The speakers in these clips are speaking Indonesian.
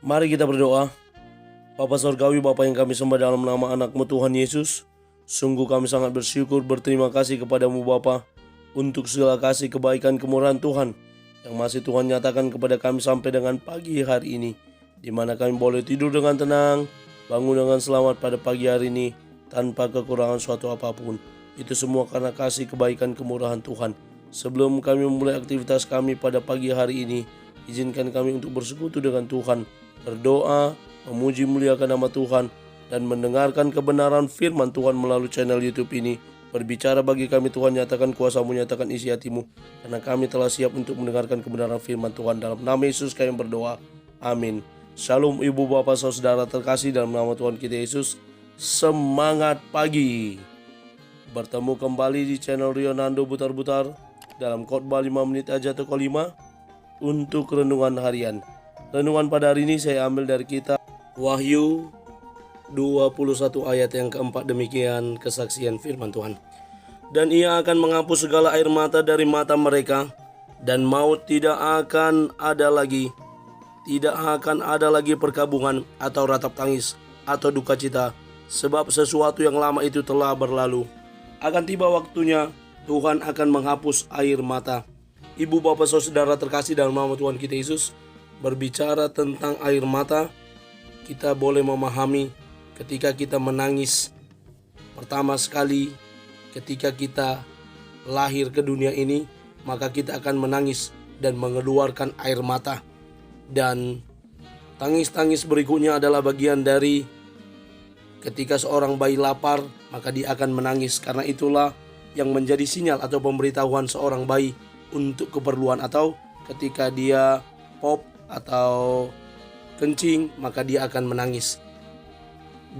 Mari kita berdoa. Bapa Surgawi, Bapa yang kami sembah dalam nama anak-Mu Tuhan Yesus, sungguh kami sangat bersyukur, berterima kasih kepadamu Bapa untuk segala kasih, kebaikan, kemurahan Tuhan yang masih Tuhan nyatakan kepada kami sampai dengan pagi hari ini, di mana kami boleh tidur dengan tenang, bangun dengan selamat pada pagi hari ini tanpa kekurangan suatu apapun. Itu semua karena kasih, kebaikan, kemurahan Tuhan. Sebelum kami memulai aktivitas kami pada pagi hari ini, izinkan kami untuk bersekutu dengan Tuhan, berdoa, memuji muliakan nama Tuhan, dan mendengarkan kebenaran firman Tuhan melalui channel YouTube ini. Berbicara bagi kami Tuhan, nyatakan kuasa-Mu, nyatakan isi hati-Mu, karena kami telah siap untuk mendengarkan kebenaran firman Tuhan. Dalam nama Yesus kami berdoa, amin. Shalom ibu bapak saudara terkasih dalam nama Tuhan kita Yesus. Semangat pagi. Bertemu kembali di channel Rionando Butar-Butar dalam khotbah 5 menit aja toko 5 untuk renungan harian. Renungan pada hari ini saya ambil dari kitab Wahyu 21 ayat yang keempat, demikian kesaksian firman Tuhan. Dan ia akan menghapus segala air mata dari mata mereka, dan maut tidak akan ada lagi. Tidak akan ada lagi perkabungan atau ratap tangis atau duka cita, sebab sesuatu yang lama itu telah berlalu. Akan tiba waktunya Tuhan akan menghapus air mata. Ibu bapak saudara terkasih dalam nama Tuhan kita Yesus, berbicara tentang air mata, kita boleh memahami ketika kita menangis pertama sekali ketika kita lahir ke dunia ini, maka kita akan menangis dan mengeluarkan air mata. Dan tangis-tangis berikutnya adalah bagian dari ketika seorang bayi lapar, maka dia akan menangis, karena itulah yang menjadi sinyal atau pemberitahuan seorang bayi untuk keperluan, atau ketika dia pop atau kencing, maka dia akan menangis.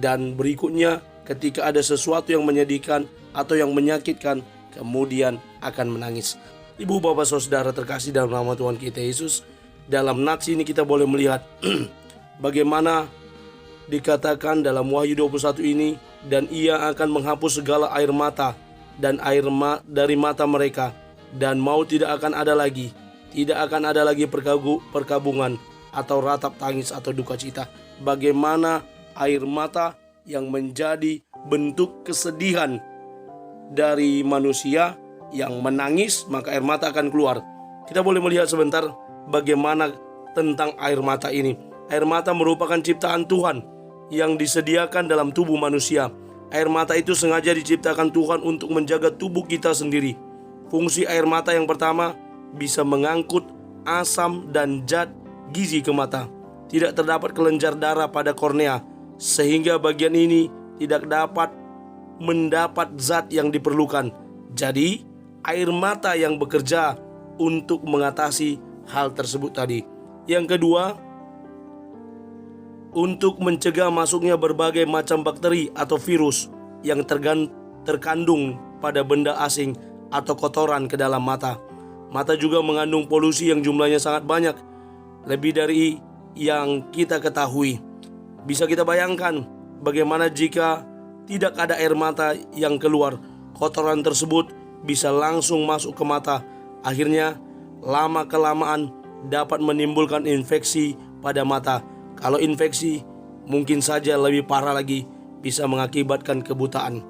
Dan berikutnya ketika ada sesuatu yang menyedihkan atau yang menyakitkan, kemudian akan menangis. Ibu bapak saudara terkasih dalam nama Tuhan kita Yesus, dalam nats ini kita boleh melihat bagaimana dikatakan dalam Wahyu 21 ini, dan ia akan menghapus segala air mata dan dari mata mereka, dan maut tidak akan ada lagi. Tidak akan ada lagi perkabungan atau ratap tangis atau duka cita. Bagaimana air mata yang menjadi bentuk kesedihan dari manusia yang menangis, maka air mata akan keluar. Kita boleh melihat sebentar bagaimana tentang air mata ini. Air mata merupakan ciptaan Tuhan yang disediakan dalam tubuh manusia. Air mata itu sengaja diciptakan Tuhan untuk menjaga tubuh kita sendiri. Fungsi air mata yang pertama, bisa mengangkut asam dan zat gizi ke mata. Tidak terdapat kelenjar darah pada kornea, sehingga bagian ini tidak dapat mendapat zat yang diperlukan. Jadi air mata yang bekerja untuk mengatasi hal tersebut tadi. Yang kedua, untuk mencegah masuknya berbagai macam bakteri atau virus yang terkandung pada benda asing atau kotoran ke dalam mata. Mata juga mengandung polusi yang jumlahnya sangat banyak, lebih dari yang kita ketahui. Bisa kita bayangkan bagaimana jika tidak ada air mata yang keluar, kotoran tersebut bisa langsung masuk ke mata. Akhirnya lama-kelamaan dapat menimbulkan infeksi pada mata. Kalau infeksi, mungkin saja lebih parah lagi, bisa mengakibatkan kebutaan.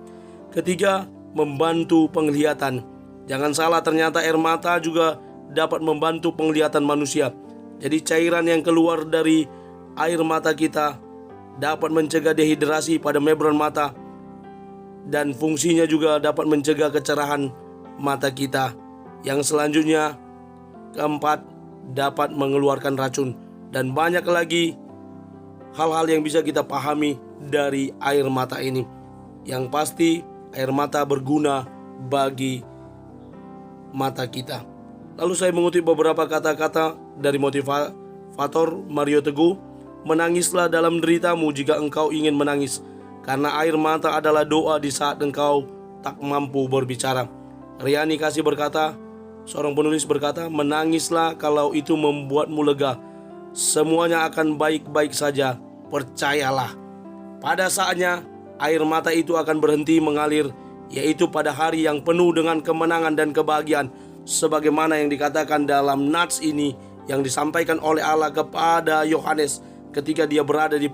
Ketiga, membantu penglihatan. Jangan salah, ternyata air mata juga dapat membantu penglihatan manusia. Jadi cairan yang keluar dari air mata kita dapat mencegah dehidrasi pada membran mata, dan fungsinya juga dapat mencegah kecerahan mata kita. Yang selanjutnya, keempat, dapat mengeluarkan racun. Dan banyak lagi hal-hal yang bisa kita pahami dari air mata ini. Yang pasti air mata berguna bagi mata kita. Lalu saya mengutip beberapa kata-kata dari motivator Mario Teguh. Menangislah dalam deritamu jika engkau ingin menangis, karena air mata adalah doa di saat engkau tak mampu berbicara. Riani Kasih berkata, seorang penulis berkata, menangislah kalau itu membuatmu lega. Semuanya akan baik-baik saja, percayalah. Pada saatnya air mata itu akan berhenti mengalir, yaitu pada hari yang penuh dengan kemenangan dan kebahagiaan, sebagaimana yang dikatakan dalam nats ini yang disampaikan oleh Allah kepada Yohanes ketika dia berada di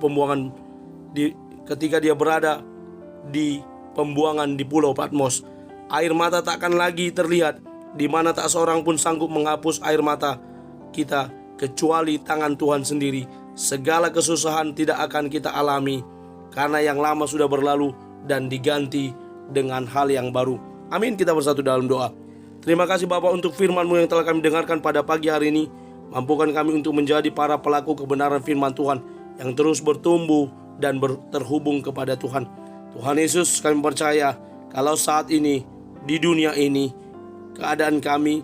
pembuangan di Pulau Patmos. Air mata tak akan lagi terlihat, di mana tak seorang pun sanggup menghapus air mata kita kecuali tangan Tuhan sendiri. Segala kesusahan tidak akan kita alami, karena yang lama sudah berlalu dan diganti dengan hal yang baru. Amin. Kita bersatu dalam doa. Terima kasih Bapa untuk firman-Mu yang telah kami dengarkan pada pagi hari ini. Mampukan kami untuk menjadi para pelaku kebenaran firman Tuhan yang terus bertumbuh dan terhubung kepada Tuhan. Tuhan Yesus, kami percaya kalau saat ini di dunia ini, keadaan kami,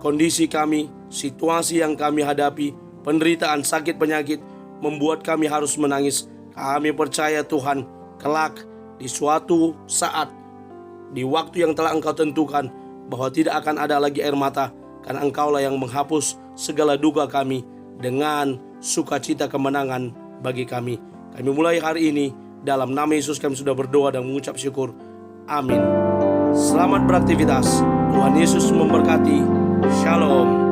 kondisi kami, situasi yang kami hadapi, penderitaan, sakit, penyakit membuat kami harus menangis. Kami percaya Tuhan, kelak di suatu saat, di waktu yang telah Engkau tentukan, bahwa tidak akan ada lagi air mata, karena Engkaulah yang menghapus segala duka kami dengan sukacita kemenangan bagi kami. Kami mulai hari ini, dalam nama Yesus kami sudah berdoa dan mengucap syukur. Amin. Selamat beraktivitas. Tuhan Yesus memberkati. Shalom.